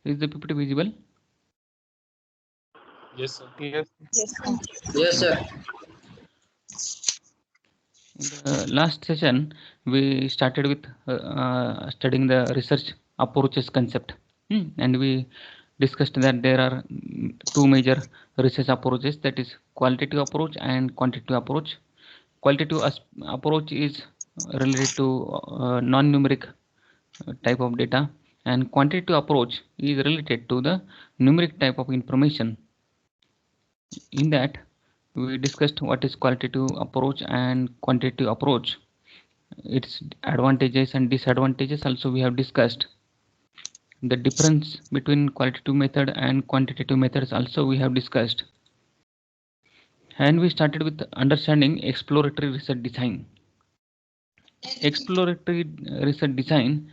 Is the PPT visible? Yes, sir. Yes. Yes, sir. In the last session, we started with studying the research approaches concept, and we discussed that there are two major research approaches, that is qualitative approach and quantitative approach. Qualitative approach is related to non-numeric type of data, and quantitative approach is related to the numeric type of information. In that, we discussed what is qualitative approach and quantitative approach, its advantages and disadvantages also we have discussed. The difference between qualitative method and quantitative methods also we have discussed. And we started with understanding exploratory research design. Exploratory research design,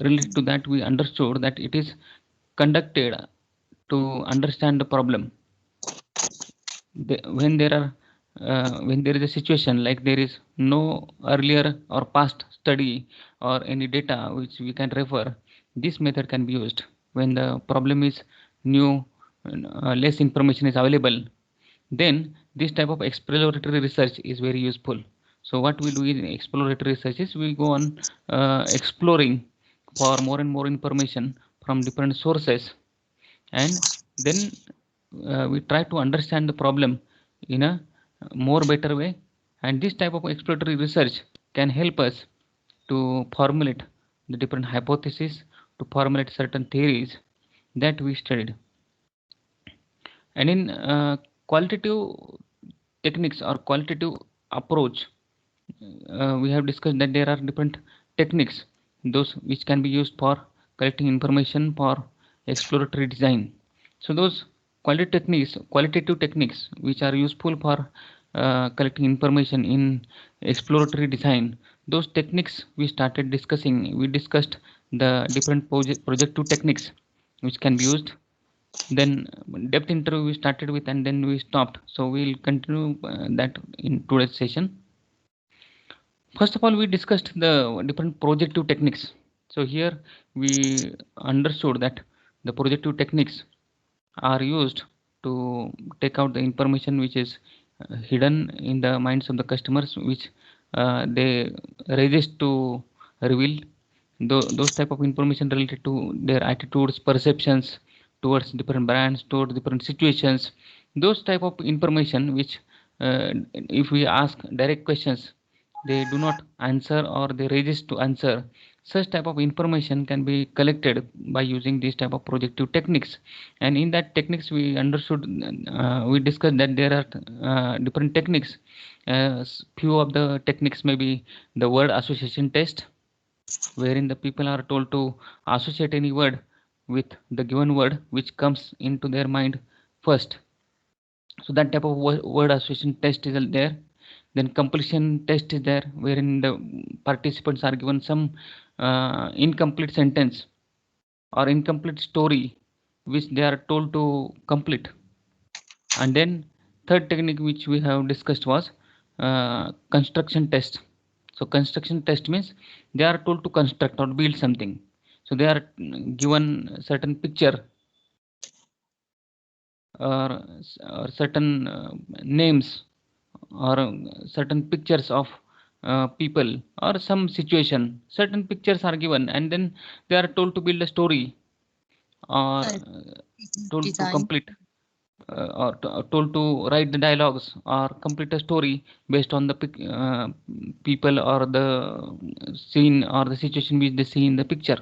related to that, we understood that it is conducted to understand the problem. When there is a situation like there is no earlier or past study or any data which we can refer, this method can be used. When the problem is new, less information is available, then this type of exploratory research is very useful. So what we do in exploratory research is we go on exploring for more and more information from different sources, and then we try to understand the problem in a more better way. And this type of exploratory research can help us to formulate the different hypotheses, to formulate certain theories that we studied. And in qualitative techniques or qualitative approach, we have discussed that there are different techniques, those which can be used for collecting information for exploratory design. So those qualitative techniques which are useful for collecting information in exploratory design, those techniques we started discussing. We discussed the different projective techniques which can be used. Then depth interview we started with, and then we stopped. So we'll continue that in today's session. First of all, we discussed the different projective techniques. So here we understood that the projective techniques are used to take out the information which is hidden in the minds of the customers, which they resist to reveal. Those type of information related to their attitudes, perceptions towards different brands, towards different situations. Those type of information which, if we ask direct questions, they do not answer or they resist to answer. Such type of information can be collected by using these type of projective techniques. And in that techniques we understood, we discussed that there are different techniques. Few of the techniques may be the word association test, wherein the people are told to associate any word with the given word which comes into their mind first. So that type of word association test is there. Then completion test is there, wherein the participants are given some incomplete sentence or incomplete story which they are told to complete. And then third technique which we have discussed was construction test. So construction test means they are told to construct or build something. So they are given certain picture or certain names or certain pictures of people or some situation. Certain pictures are given, and then they are told to build a story or told to complete or told to write the dialogues or complete a story based on the people or the scene or the situation which they see in the picture.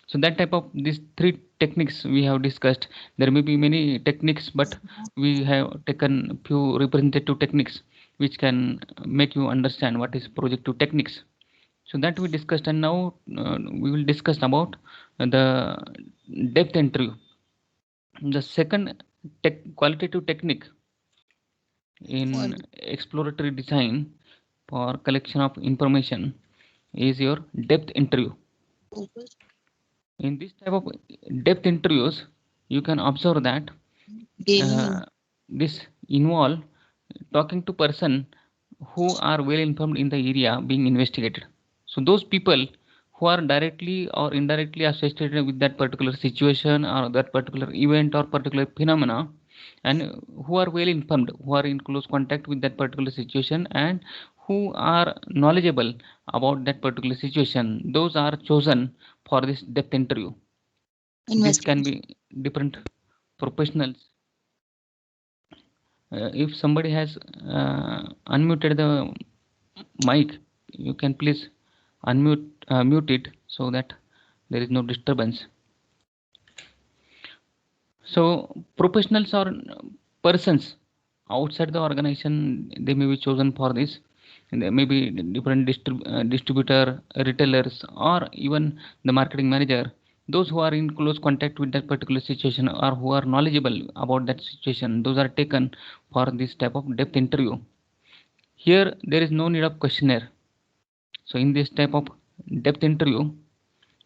So that type of these three techniques we have discussed. There may be many techniques, but we have taken few representative techniques which can make you understand what is projective techniques. So that we discussed, and now we will discuss about the depth interview. The second qualitative technique in exploratory design for collection of information is your depth interview. In this type of depth interviews, you can observe that this involve talking to person who are well informed in the area being investigated. So those people who are directly or indirectly associated with that particular situation or that particular event or particular phenomena, and who are well informed, who are in close contact with that particular situation, and who are knowledgeable about that particular situation. Those are chosen for this depth interview. This can be different professionals. If somebody has unmuted the mic, you can please mute it so that there is no disturbance. So professionals or persons outside the organization, they may be chosen for this. And there may be different distributor, retailers, or even the marketing manager. Those who are in close contact with that particular situation or who are knowledgeable about that situation, those are taken for this type of depth interview. Here there is no need of questionnaire. So in this type of depth interview,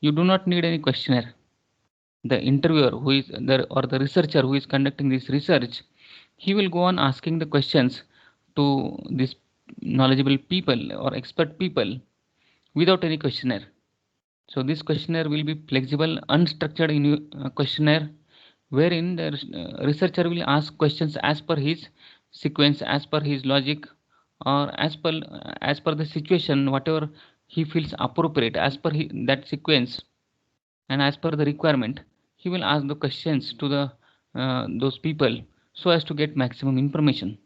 you do not need any questionnaire. The interviewer who is the or the researcher who is conducting this research, he will go on asking the questions to these knowledgeable people or expert people without any questionnaire. So this questionnaire will be flexible, unstructured in questionnaire, wherein the researcher will ask questions as per his sequence, as per his logic, or as per the situation, whatever he feels appropriate as per that sequence and as per the requirement. He will ask the questions to the those people so as to get maximum information.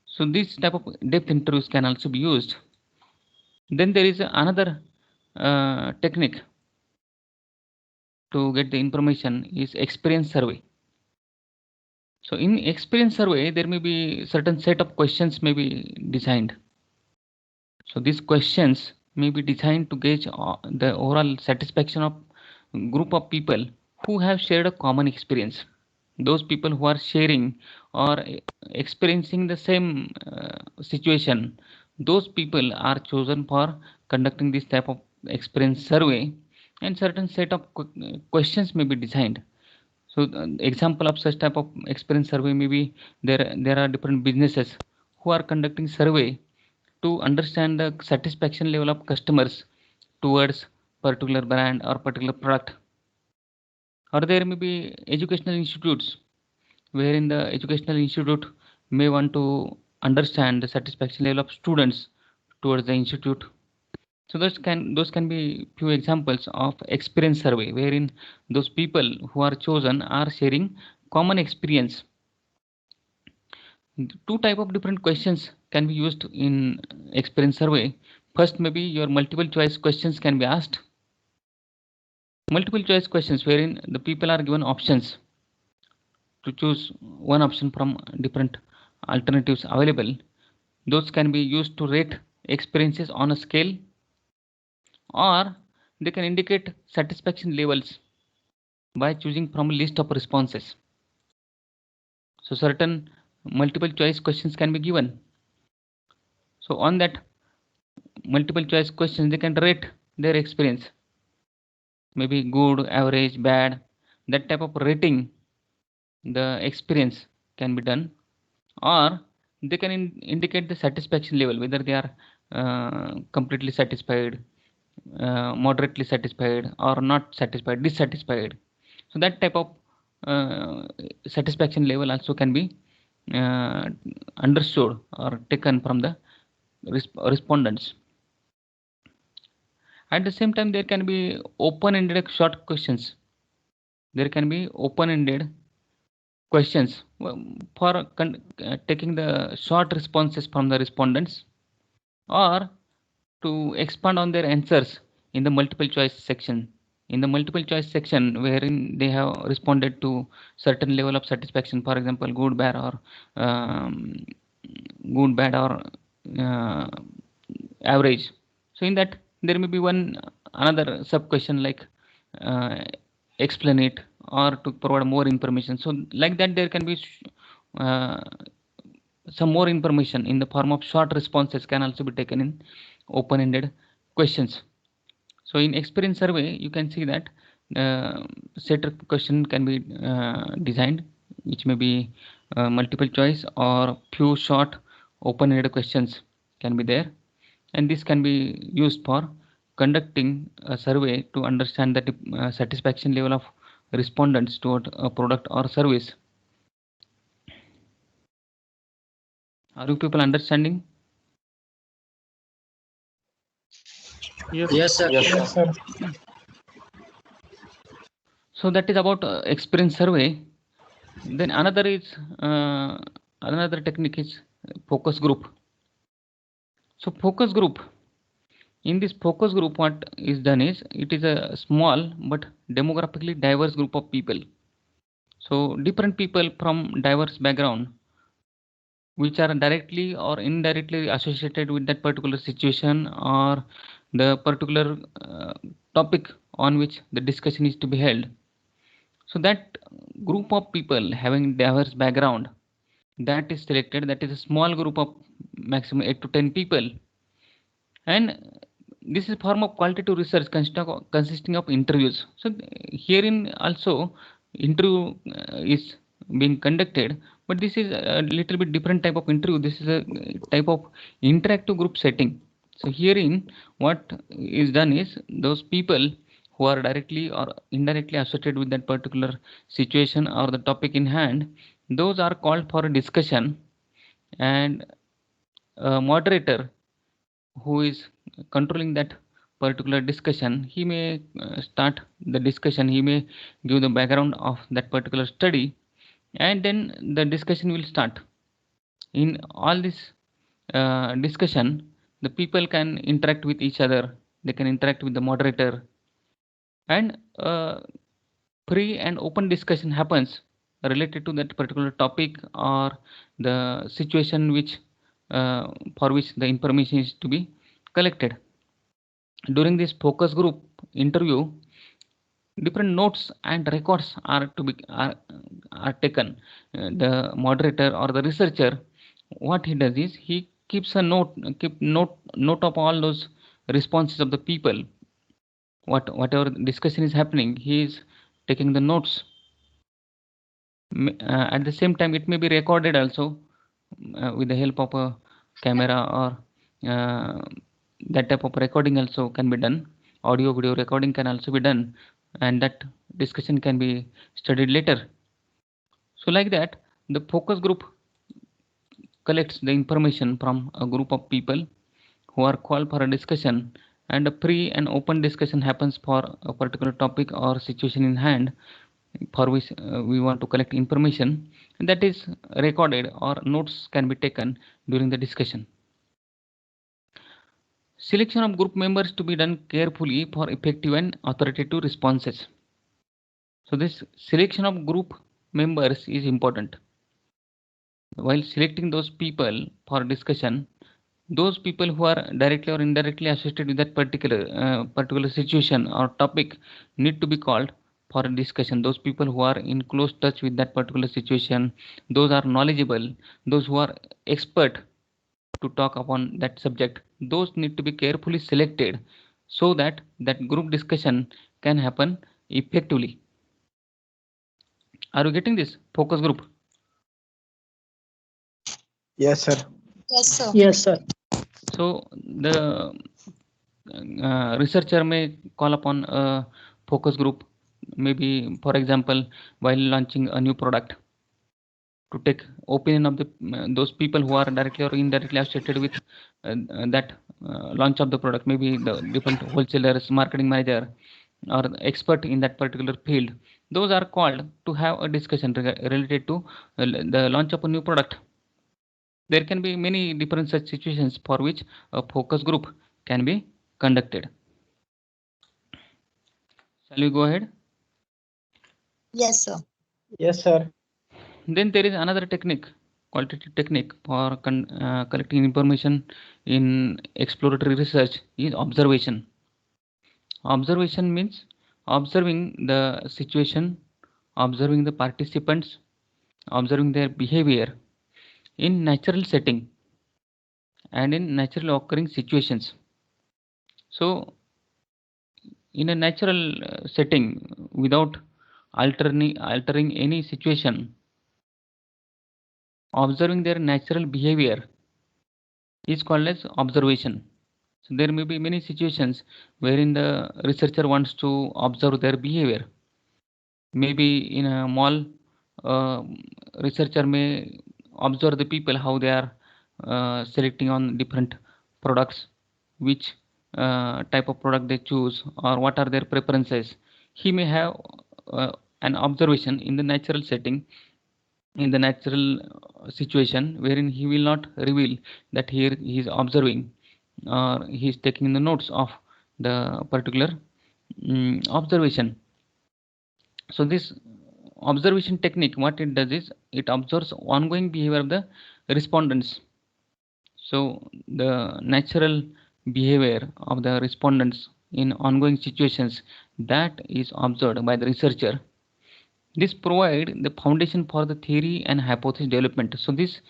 So this type of depth interviews can also be used. Then there is another technique to get the information is experience survey. So in experience survey, there may be certain set of questions may be designed. So these questions may be designed to gauge the overall satisfaction of group of people who have shared a common experience. Those people who are sharing or experiencing the same situation, those people are chosen for conducting this type of experience survey, and certain set of questions may be designed. So example of such type of experience survey may be there are different businesses who are conducting survey to understand the satisfaction level of customers towards particular brand or particular product. Or there may be educational institutes wherein the educational institute may want to understand the satisfaction level of students towards the institute. So those can be few examples of experience survey wherein those people who are chosen are sharing common experience. Two type of different questions can be used in experience survey. First, maybe your multiple choice questions can be asked. Multiple choice questions wherein the people are given options to choose one option from different alternatives available. Those can be used to rate experiences on a scale, or they can indicate satisfaction levels by choosing from a list of responses. So certain multiple choice questions can be given. So on that multiple choice questions, they can rate their experience, maybe good, average, bad. That type of rating the experience can be done, or they can indicate the satisfaction level, whether they are completely satisfied, moderately satisfied, or not satisfied, dissatisfied. So that type of satisfaction level also can be understood or taken from the respondents. At the same time, there can be open-ended short questions. There can be open-ended questions for taking the short responses from the respondents, or to expand on their answers in the multiple choice section. In the multiple choice section, wherein they have responded to certain level of satisfaction, for example, good, bad, or good, bad, or uh, average. So in that, there may be one another sub question like uh, explain it or to provide more information. So like that, there can be uh, some more information in the form of short responses can also be taken in open-ended questions. So in experience survey, you can see that set of question can be designed, which may be multiple choice or few short open-ended questions can be there, and this can be used for conducting a survey to understand the satisfaction level of respondents toward a product or service. Are you people understanding? Yes, sir. Yes, sir. So that is about experience survey. Then another technique is focus group. So focus group. In this focus group, what is done is it is a small but demographically diverse group of people. So different people from diverse background, which are directly or indirectly associated with that particular situation or the particular topic on which the discussion is to be held. So that group of people having diverse background, that is selected. That is a small group of maximum 8 to 10 people, and this is a form of qualitative research consisting of interviews. So herein also interview is being conducted, but this is a little bit different type of interview. This is a type of interactive group setting. So herein what is done is those people who are directly or indirectly associated with that particular situation or the topic in hand, those are called for a discussion, and a moderator who is controlling that particular discussion, he may start the discussion, he may give the background of that particular study, and then the discussion will start. In all this discussion, the people can interact with each other, they can interact with the moderator, and free and open discussion happens related to that particular topic or the situation which for which the information is to be collected. During this focus group interview, different notes and records are taken. The moderator or the researcher, what he does is he keeps a note of all those responses of the people. Whatever discussion is happening, he is taking the notes. At the same time, it may be recorded also with the help of a camera, or that type of recording also can be done. Audio video recording can also be done, and that discussion can be studied later. So like that, the focus group collects the information from a group of people who are called for a discussion, and a free and open discussion happens for a particular topic or situation in hand for which we want to collect information, and that is recorded or notes can be taken during the discussion. Selection of group members to be done carefully for effective and authoritative responses. So this selection of group members is important. While selecting those people for discussion, those people who are directly or indirectly associated with that particular situation or topic need to be called for a discussion. Those people who are in close touch with that particular situation, those are knowledgeable, those who are expert to talk upon that subject, those need to be carefully selected so that that group discussion can happen effectively. Are you getting this? Focus group. Yes, sir. Yes, sir. Yes, sir. So the researcher may call upon a focus group, maybe for example while launching a new product, to take opinion of the those people who are directly or indirectly associated with that launch of the product, maybe the different wholesalers, marketing manager, or expert in that particular field. Those are called to have a discussion related to the launch of a new product. There can be many different such situations for which a focus group can be conducted. Shall we go ahead? Yes, sir. Yes, sir. Then there is another technique, qualitative technique for collecting information in exploratory research is observation. Observation means observing the situation, observing the participants, observing their behavior in natural setting and in naturally occurring situations. So in a natural setting, without altering any situation, observing their natural behavior is called as observation. So there may be many situations wherein the researcher wants to observe their behavior. Maybe in a mall, uh, researcher may observe the people how they are selecting on different products, which type of product they choose, or what are their preferences. He may have uh, an observation in the natural setting, in the natural situation, wherein he will not reveal that here he is observing or he is taking the notes of the particular observation. So this observation technique, what it does is it observes ongoing behavior of the respondents. So the natural behavior of the respondents in ongoing situations, that is observed by the researcher. This provide the foundation for the theory and hypothesis development. So this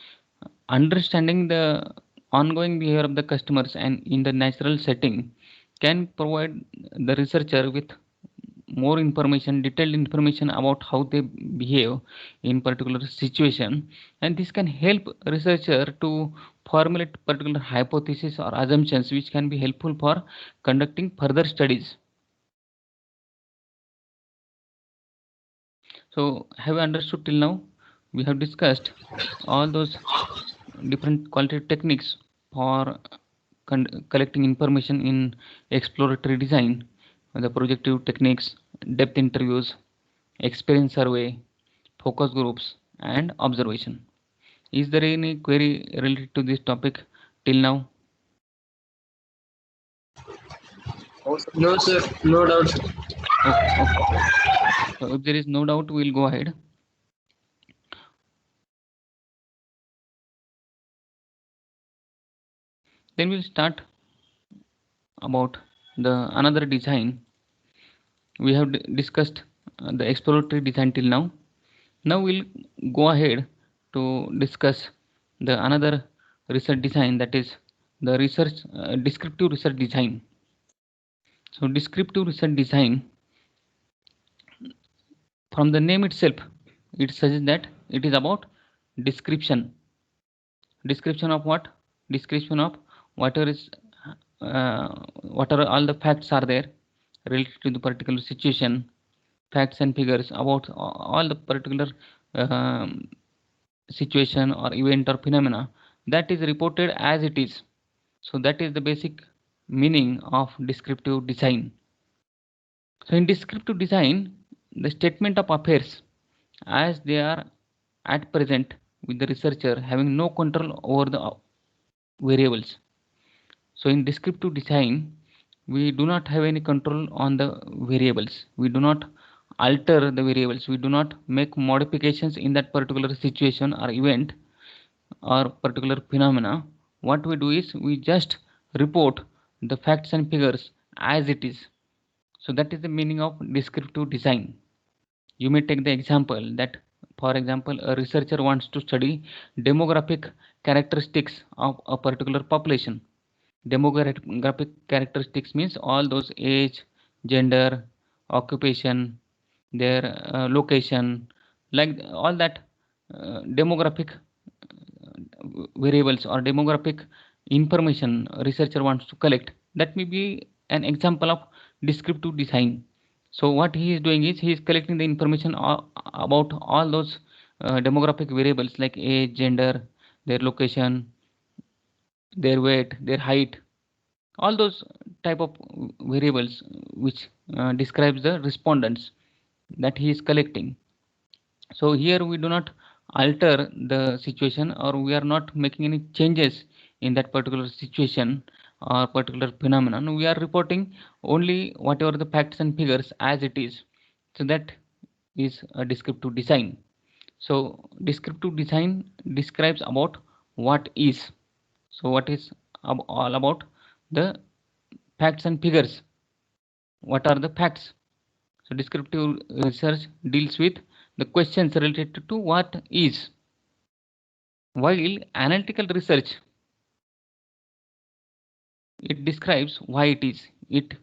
understanding the ongoing behavior of the customers and in the natural setting can provide the researcher with more information, detailed information about how they behave in particular situation, and this can help researcher to formulate particular hypothesis or assumptions which can be helpful for conducting further studies. So have you understood till now? We have discussed all those different qualitative techniques for collecting information in exploratory design, the projective techniques, depth interviews, experience survey, focus groups, and observation. Is there any query related to this topic till now? No, sir. No doubt. Okay. So if there is no doubt, we'll go ahead. Then we'll start about the another design. We have discussed the exploratory design till now. Now we'll go ahead to discuss the another research design, that is the research descriptive research design. So descriptive research design, from the name itself, it suggests that it is about description. Description of what? Description of whatever is whatever all the facts are there related to the particular situation, facts and figures about all the particular situation or event or phenomena, that is reported as it is. So that is the basic meaning of descriptive design. So in descriptive design, the statement of affairs as they are at present, with the researcher having no control over the variables. So in descriptive design, we do not have any control on the variables. We do not alter the variables. We do not make modifications in that particular situation or event or particular phenomena. What we do is we just report the facts and figures as it is. So that is the meaning of descriptive design. You may take the example that, for example, a researcher wants to study demographic characteristics of a particular population. Demographic characteristics means all those age, gender, occupation, their location, like all that demographic variables or demographic information researcher wants to collect. That may be an example of descriptive design. So what he is doing is he is collecting the information about all those demographic variables like age, gender, their location, their weight, their height, all those type of variables which describes the respondents that he is collecting. So here we do not alter the situation, or we are not making any changes in that particular situation or particular phenomenon. We are reporting only whatever the facts and figures as it is. So that is a descriptive design. So descriptive design describes about what is. So what is all about the facts and figures. What are the facts? So descriptive research deals with the questions related to what is, while analytical research, it describes why it is. It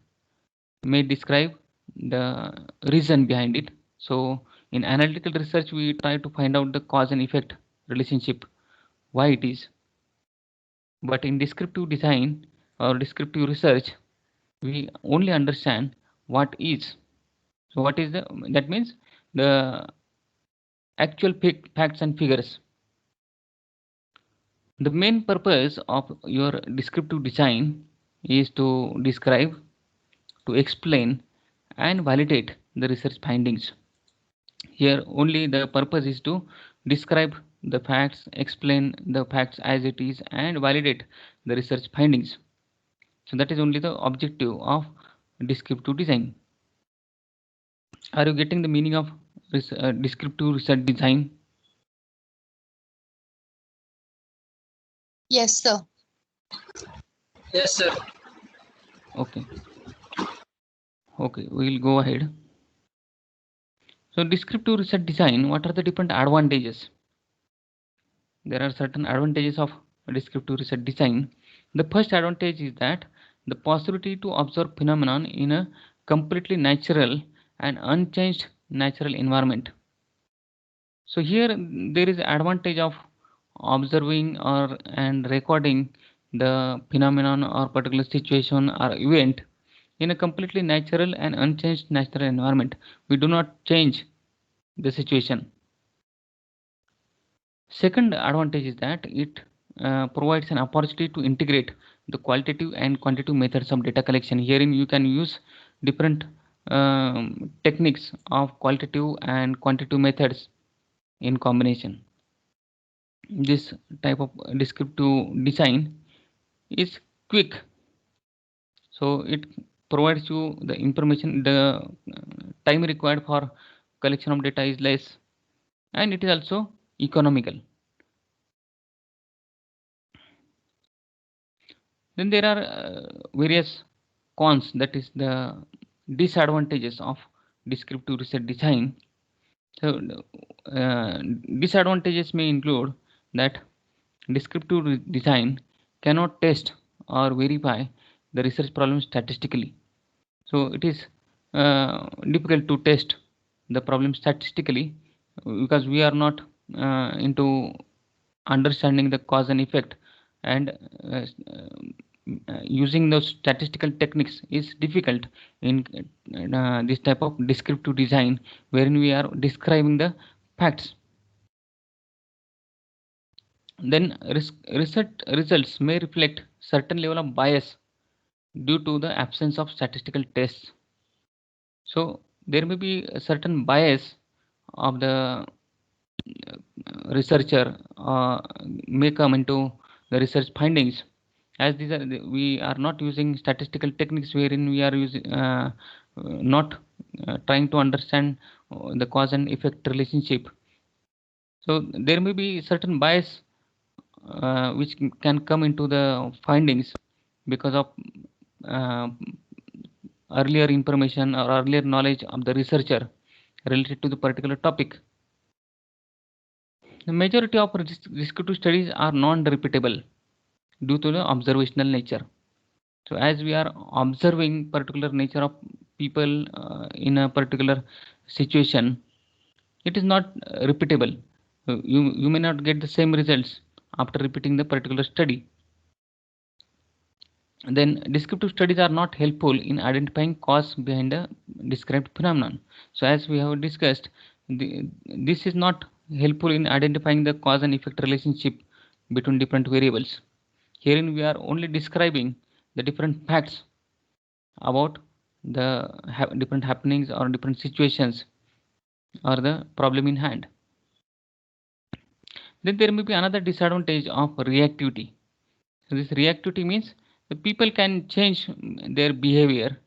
may describe the reason behind it. So in analytical research, we try to find out the cause and effect relationship, why it is. But in descriptive design, or descriptive research, we only understand what is. So what is that means the actual facts and figures. The main purpose of your descriptive design is to describe, to explain, and validate the research findings. Here only the purpose is to describe the facts, explain the facts as it is, and validate the research findings. So that is only the objective of descriptive design. Are you getting the meaning of descriptive research design? Yes, sir. Yes, sir. Okay. Okay, we will go ahead. So descriptive research design, what are the different advantages? There are certain advantages of descriptive research design. The first advantage is that the possibility to observe phenomenon in a completely natural and unchanged natural environment. So here there is advantage of observing or and recording the phenomenon or particular situation or event in a completely natural and unchanged natural environment. We do not change the situation. Second advantage is that it provides an opportunity to integrate the qualitative and quantitative methods of data collection. Herein you can use different techniques of qualitative and quantitative methods in combination. This type of descriptive design is quick, so it provides you the information. The time required for collection of data is less, and it is also economical. Then there are various cons, that is the disadvantages of descriptive research design. So disadvantages may include that descriptive design cannot test or verify the research problem statistically. So it is difficult to test the problem statistically because we are not into understanding the cause and effect, and using those statistical techniques is difficult in this type of descriptive design wherein we are describing the facts. Then research results may reflect certain level of bias due to the absence of statistical tests. So there may be a certain bias of the researcher may come into the research findings, as these are we are not using statistical techniques wherein we are using not trying to understand the cause and effect relationship. So there may be certain bias which can come into the findings because of uh, earlier information or earlier knowledge of the researcher related to the particular topic. The majority of descriptive studies are non-repeatable due to the observational nature. So as we are observing particular nature of people in a particular situation, it is not repeatable. You may not get the same results after repeating the particular study. Then descriptive studies are not helpful in identifying cause behind a described phenomenon. So as we have discussed, this is not helpful in identifying the cause and effect relationship between different variables. Herein we are only describing the different facts about the different happenings or different situations or the problem in hand. Then there may be another disadvantage of reactivity. So this reactivity means the people can change their behavior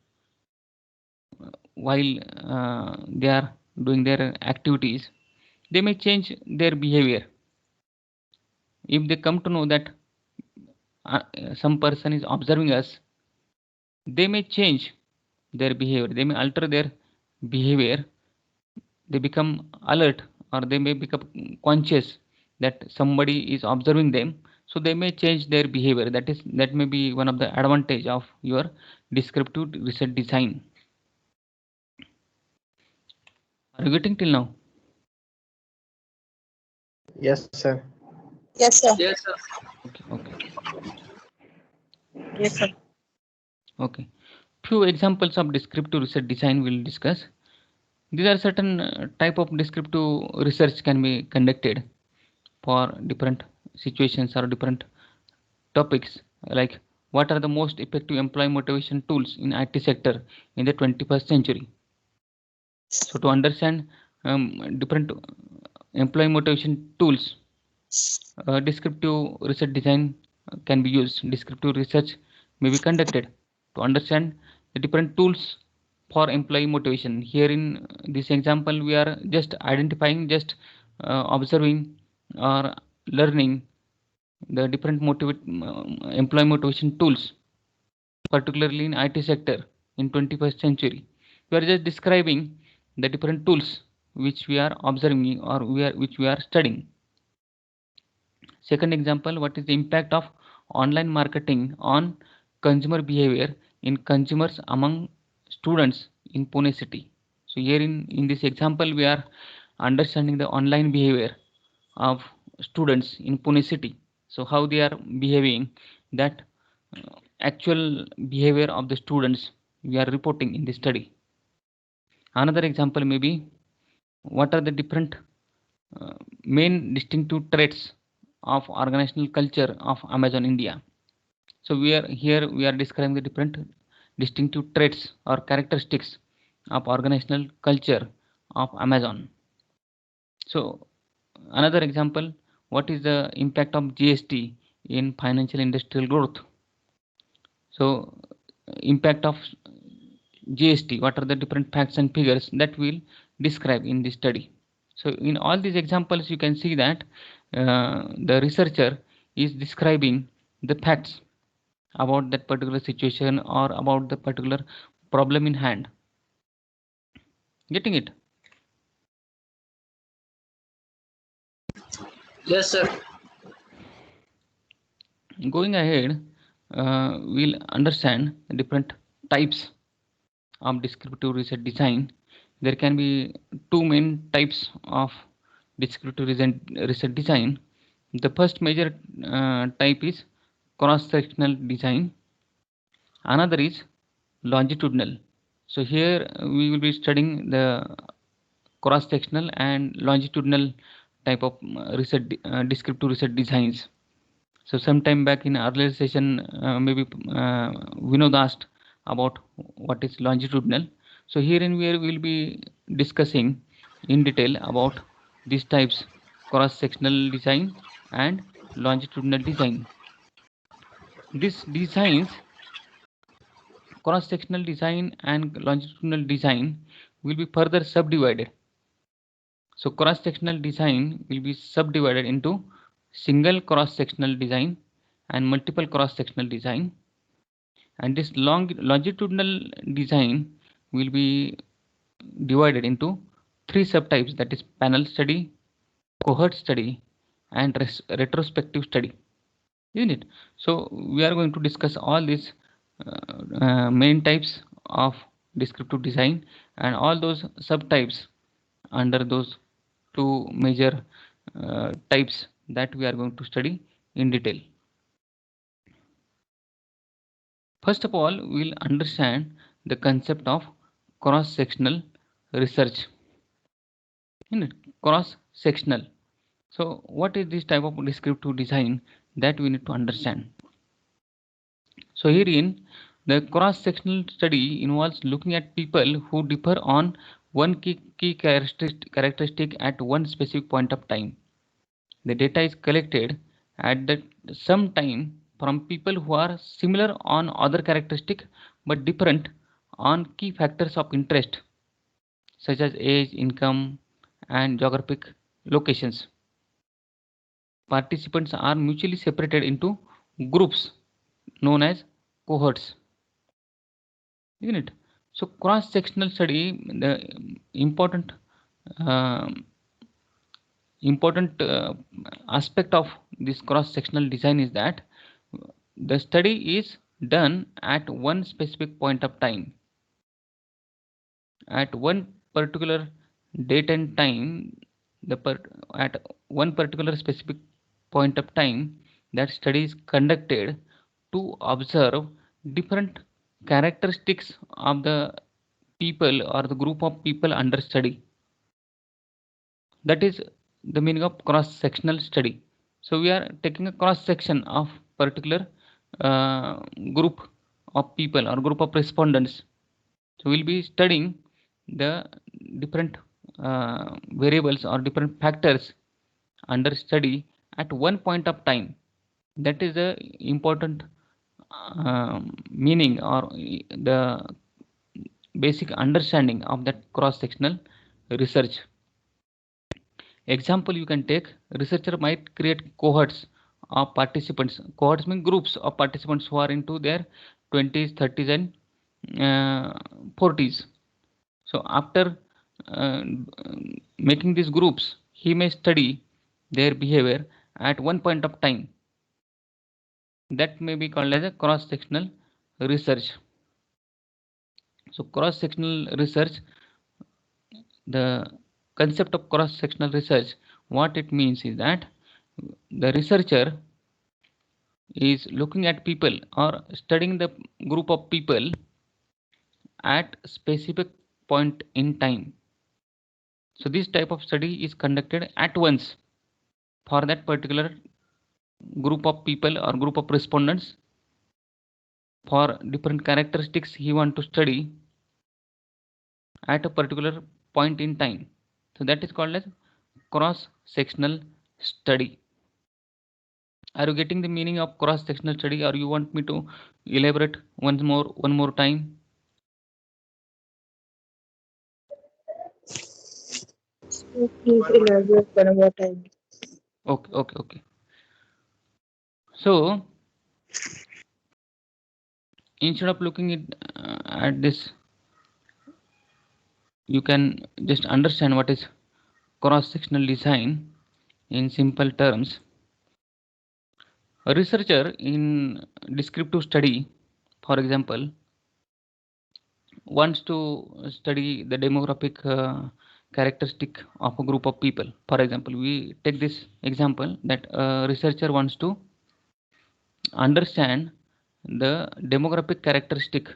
while they are doing their activities. They may change their behavior if they come to know that some person is observing us. They may change their behavior, they may alter their behavior, they become alert or they may become conscious that somebody is observing them, so they may change their behavior. That may be one of the advantage of your descriptive research design. Are you getting till now? Yes, sir. Yes, sir. Yes, sir. Okay. Yes, sir. Okay. Few examples of descriptive research design we'll discuss. These are certain type of descriptive research can be conducted for different situations or different topics, like what are the most effective employee motivation tools in IT sector in the 21st century. So to understand different employee motivation tools, descriptive research design can be used. Descriptive research may be conducted to understand the different tools for employee motivation. Here in this example, we are just identifying, just observing or learning the different employee motivation tools, particularly in IT sector in 21st century. We are just describing the different tools which we are observing or which we are studying. Second example, what is the impact of online marketing on consumer behavior in consumers among students in Pune city? So here in this example, we are understanding the online behavior of students in Pune city. So how they are behaving, that actual behavior of the students we are reporting in the study. Another example may be what are the different main distinctive traits of organizational culture of Amazon India. So we are describing the different distinctive traits or characteristics of organizational culture of Amazon. So another example, what is the impact of GST in financial industrial growth? So impact of GST, what are the different facts and figures that we'll describe in this study. So in all these examples, you can see that the researcher is describing the facts about that particular situation or about the particular problem in hand. Getting it? Yes, sir. Going ahead, we'll understand the different types of descriptive research design. There can be two main types of descriptive research design. The first major type is cross-sectional design. Another is longitudinal. So here we will be studying the cross-sectional and longitudinal type of descriptive research designs. So sometime back in earlier session, maybe Vinod asked about what is longitudinal. So herein we will be discussing in detail about these types: cross-sectional design and longitudinal design. These designs, cross-sectional design and longitudinal design, will be further subdivided. So cross-sectional design will be subdivided into single cross-sectional design and multiple cross-sectional design. And this longitudinal design will be divided into three subtypes, that is panel study, cohort study, and retrospective study, isn't it? So we are going to discuss all these main types of descriptive design and all those subtypes under those two major types that we are going to study in detail. First of all, we'll understand the concept of cross-sectional research. Cross-sectional. So what is this type of descriptive design that we need to understand? So herein, the cross-sectional study involves looking at people who differ on one key characteristic at one specific point of time. The data is collected at some time from people who are similar on other characteristics but different on key factors of interest such as age, income, and geographic locations. Participants are mutually separated into groups known as cohorts, isn't it? So cross-sectional study, the important aspect of this cross-sectional design is that the study is done at one specific point of time, at one particular date and time. At one particular specific point of time, that study is conducted to observe different characteristics of the people or the group of people under study. That is the meaning of cross-sectional study. So we are taking a cross-section of particular group of people or group of respondents. So we'll be studying the different variables or different factors under study at one point of time. That is the important meaning or the basic understanding of that cross-sectional research. Example you can take, researcher might create cohorts of participants. Cohorts mean groups of participants who are into their 20s, 30s and 40s. So after making these groups, he may study their behavior at one point of time. That may be called as a cross-sectional research. So cross-sectional research, the concept of cross-sectional research, what it means is that the researcher is looking at people or studying the group of people at specific point in time. So this type of study is conducted at once for that particular group of people or group of respondents for different characteristics he want to study at a particular point in time. So that is called as cross-sectional study. Are you getting the meaning of cross-sectional study, or you want me to elaborate one more time? Please elaborate one more time. Okay. So instead of looking at this, you can just understand what is cross-sectional design in simple terms. A researcher in descriptive study, for example, wants to study the demographic characteristic of a group of people. For example, we take this example that a researcher wants to understand the demographic characteristic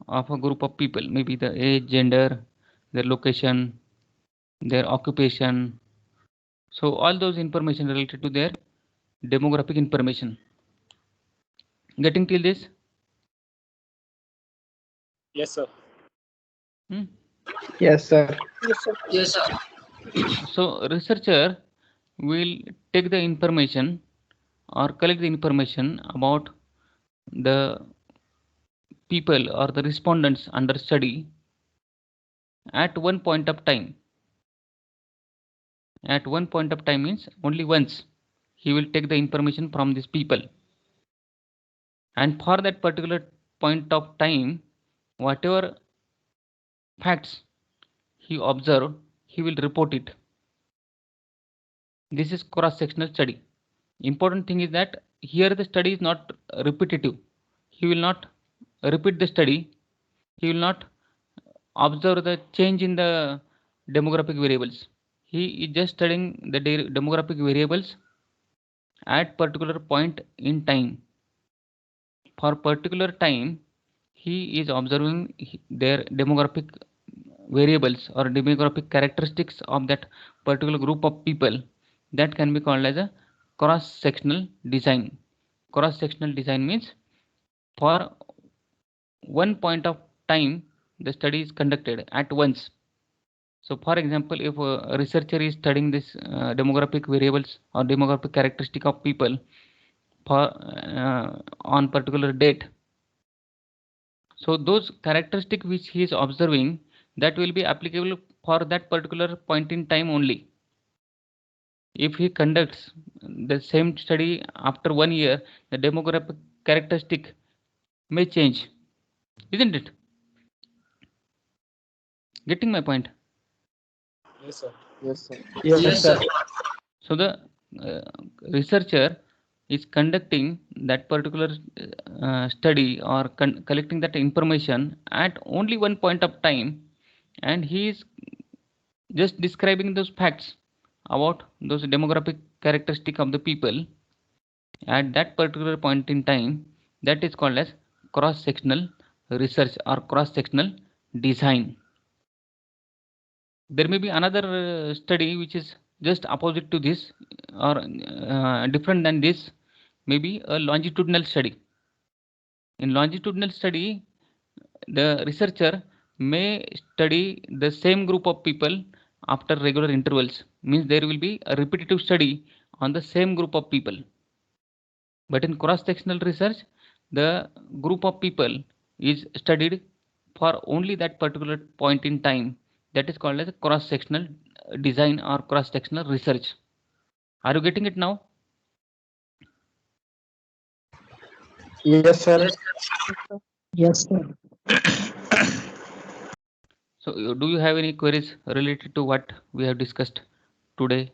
of a group of people, maybe the age, gender, their location, their occupation. So all those information related to their demographic information. Getting till this? Yes, sir. Hmm? Yes, sir. Yes, sir. So researcher will take the information or collect the information about the people or the respondents under study at one point of time. At one point of time means only once he will take the information from these people, and for that particular point of time, whatever facts he observed, he will report it. This is cross-sectional study. Important thing is that here the study is not repetitive. He will not repeat the study. He will not observe the change in the demographic variables. He is just studying the demographic variables at particular point in time. For particular time, he is observing their demographic variables or demographic characteristics of that particular group of people. That can be called as a cross-sectional design. Cross-sectional design means for one point of time the study is conducted at once. So for example, if a researcher is studying this demographic variables or demographic characteristic of people for on particular date, so those characteristics which he is observing, that will be applicable for that particular point in time only. If he conducts the same study after 1 year, the demographic characteristic may change, isn't it? Getting my point? Yes, sir. Yes, sir. So the researcher is conducting that particular study or collecting that information at only one point of time, and he is just describing those facts about those demographic characteristic of the people at that particular point in time. That is called as cross-sectional research or cross-sectional design. There may be another study which is just opposite to this or different than this, maybe a longitudinal study. In longitudinal study, the researcher may study the same group of people after regular intervals. Means there will be a repetitive study on the same group of people. But in cross-sectional research, the group of people is studied for only that particular point in time. That is called as cross-sectional design or cross-sectional research. Are you getting it now? Yes, sir. Yes, sir. So do you have any queries related to what we have discussed today?